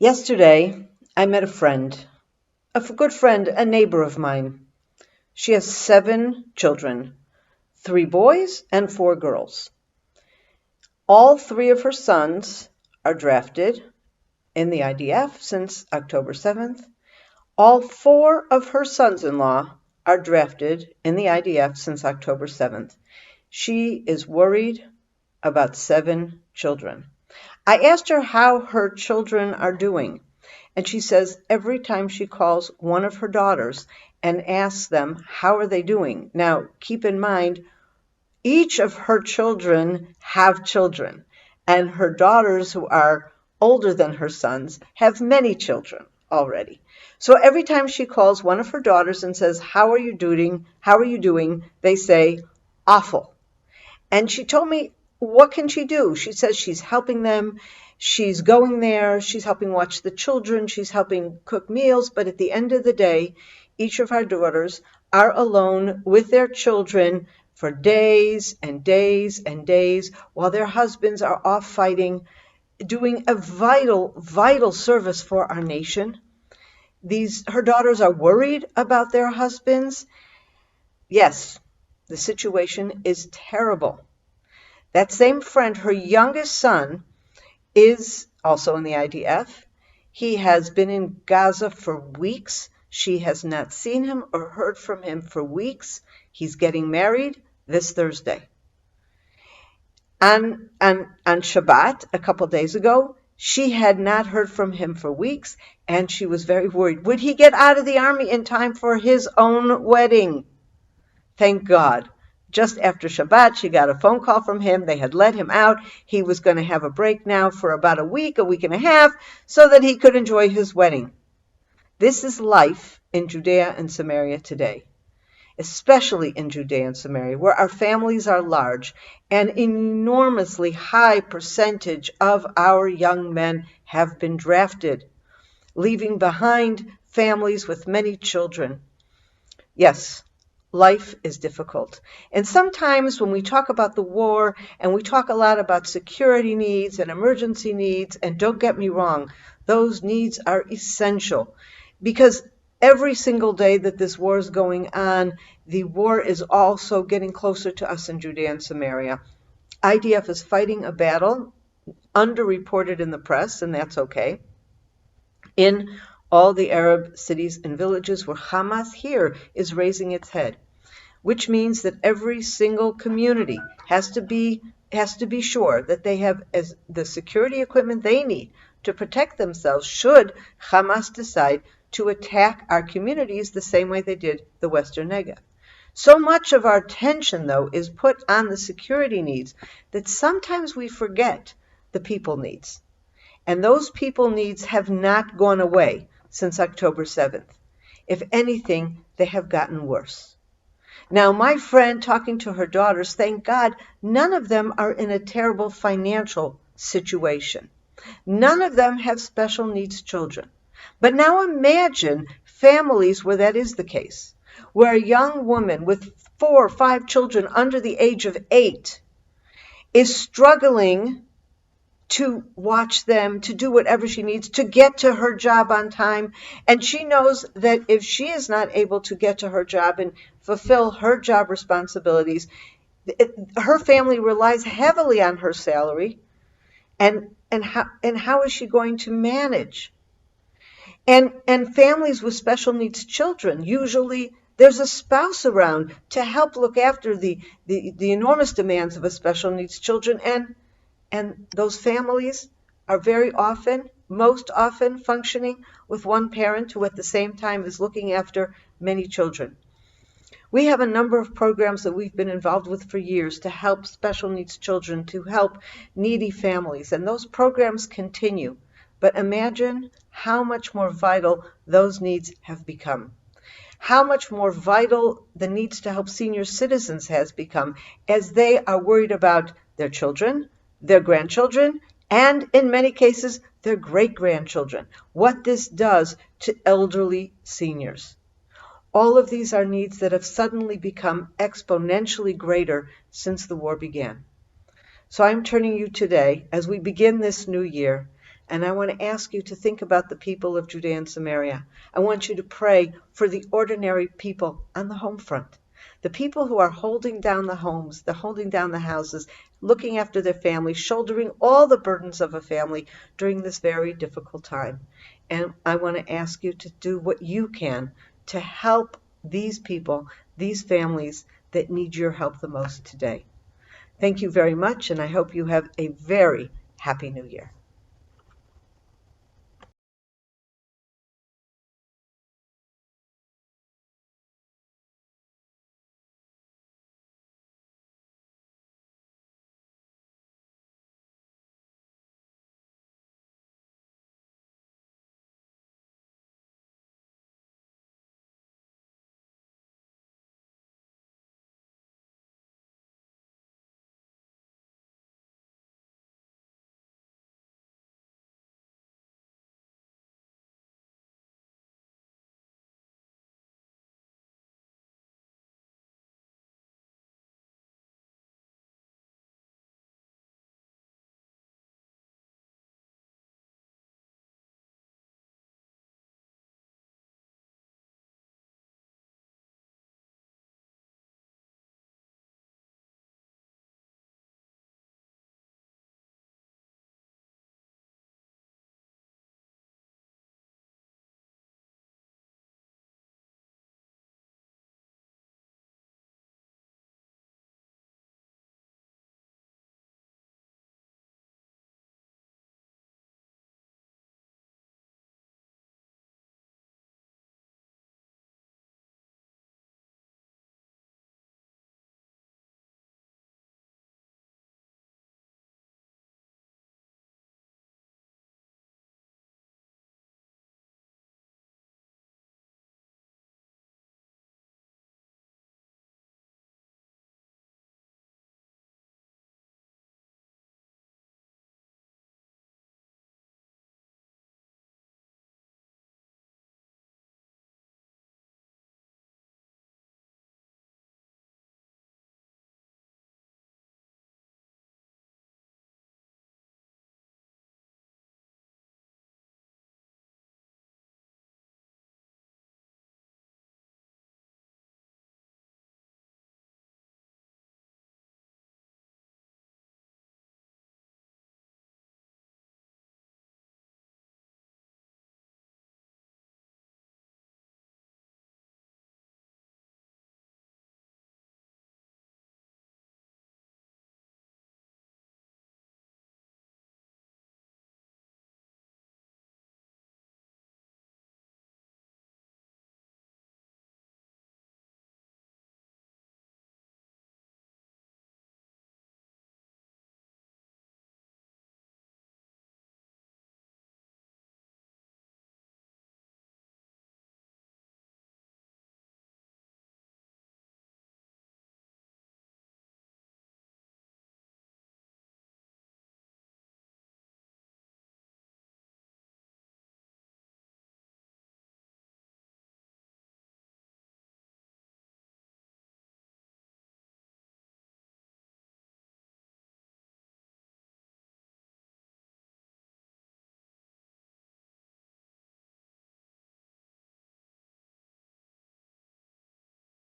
Yesterday, I met a friend, a good friend, a neighbor of mine. She has 7 children, 3 boys and 4 girls. All 3 of her sons are drafted in the IDF since October 7th. All 4 of her sons-in-law are drafted in the IDF since October 7th. She is worried about 7 children. I asked her how her children are doing, and she says every time she calls one of her daughters and asks them how are they doing. Now, keep in mind, each of her children have children, and her daughters, who are older than her sons, have many children already. So every time she calls one of her daughters and says, how are you doing? How are you doing? They say, awful. And she told me, what can she do? She says she's helping them. She's going there. She's helping watch the children. She's helping cook meals. But at the end of the day, each of our daughters are alone with their children for days and days and days while their husbands are off fighting, doing a vital, vital service for our nation. Her daughters are worried about their husbands. Yes, the situation is terrible. That same friend, her youngest son, is also in the IDF. He has been in Gaza for weeks. She has not seen him or heard from him for weeks. He's getting married this Thursday. On Shabbat, a couple days ago, she had not heard from him for weeks, and she was very worried. Would he get out of the army in time for his own wedding? Thank God. Just after Shabbat, she got a phone call from him. They had let him out. He was going to have a break now for about a week and a half, so that he could enjoy his wedding. This is life in Judea and Samaria today, especially in Judea and Samaria, where our families are large, and an enormously high percentage of our young men have been drafted, leaving behind families with many children. Yes, life is difficult. And sometimes when we talk about the war and we talk a lot about security needs and emergency needs, and don't get me wrong, those needs are essential because every single day that this war is going on, the war is also getting closer to us in Judea and Samaria. IDF is fighting a battle, underreported in the press, and that's okay, in all the Arab cities and villages where Hamas here is raising its head, which means that every single community has to be sure that they have the security equipment they need to protect themselves should Hamas decide to attack our communities the same way they did the Western Negev. So much of our attention, though, is put on the security needs that sometimes we forget the people needs. And those people needs have not gone away since October 7th. If anything, they have gotten worse. Now, my friend talking to her daughters, thank God, none of them are in a terrible financial situation. None of them have special needs children. But now imagine families where that is the case, where a young woman with 4 or 5 children under the age of 8 is struggling to watch them, to do whatever she needs, to get to her job on time. And she knows that if she is not able to get to her job and fulfill her job responsibilities, her family relies heavily on her salary. And how is she going to manage? And families with special needs children, usually there's a spouse around to help look after the enormous demands of a special needs children. And those families are most often functioning with one parent who at the same time is looking after many children. We have a number of programs that we've been involved with for years to help special needs children, to help needy families, and those programs continue. But imagine how much more vital those needs have become. How much more vital the needs to help senior citizens has become as they are worried about their children, their grandchildren, and in many cases, their great-grandchildren, what this does to elderly seniors. All of these are needs that have suddenly become exponentially greater since the war began. So I'm turning you today, as we begin this new year, And I want to ask you to think about the people of Judea and Samaria. I want you to pray for the ordinary people on the home front. The people who are holding down the homes, they're holding down the houses, looking after their families, shouldering all the burdens of a family during this very difficult time. And I want to ask you to do what you can to help these people, these families that need your help the most today. Thank you very much, and I hope you have a very happy New Year.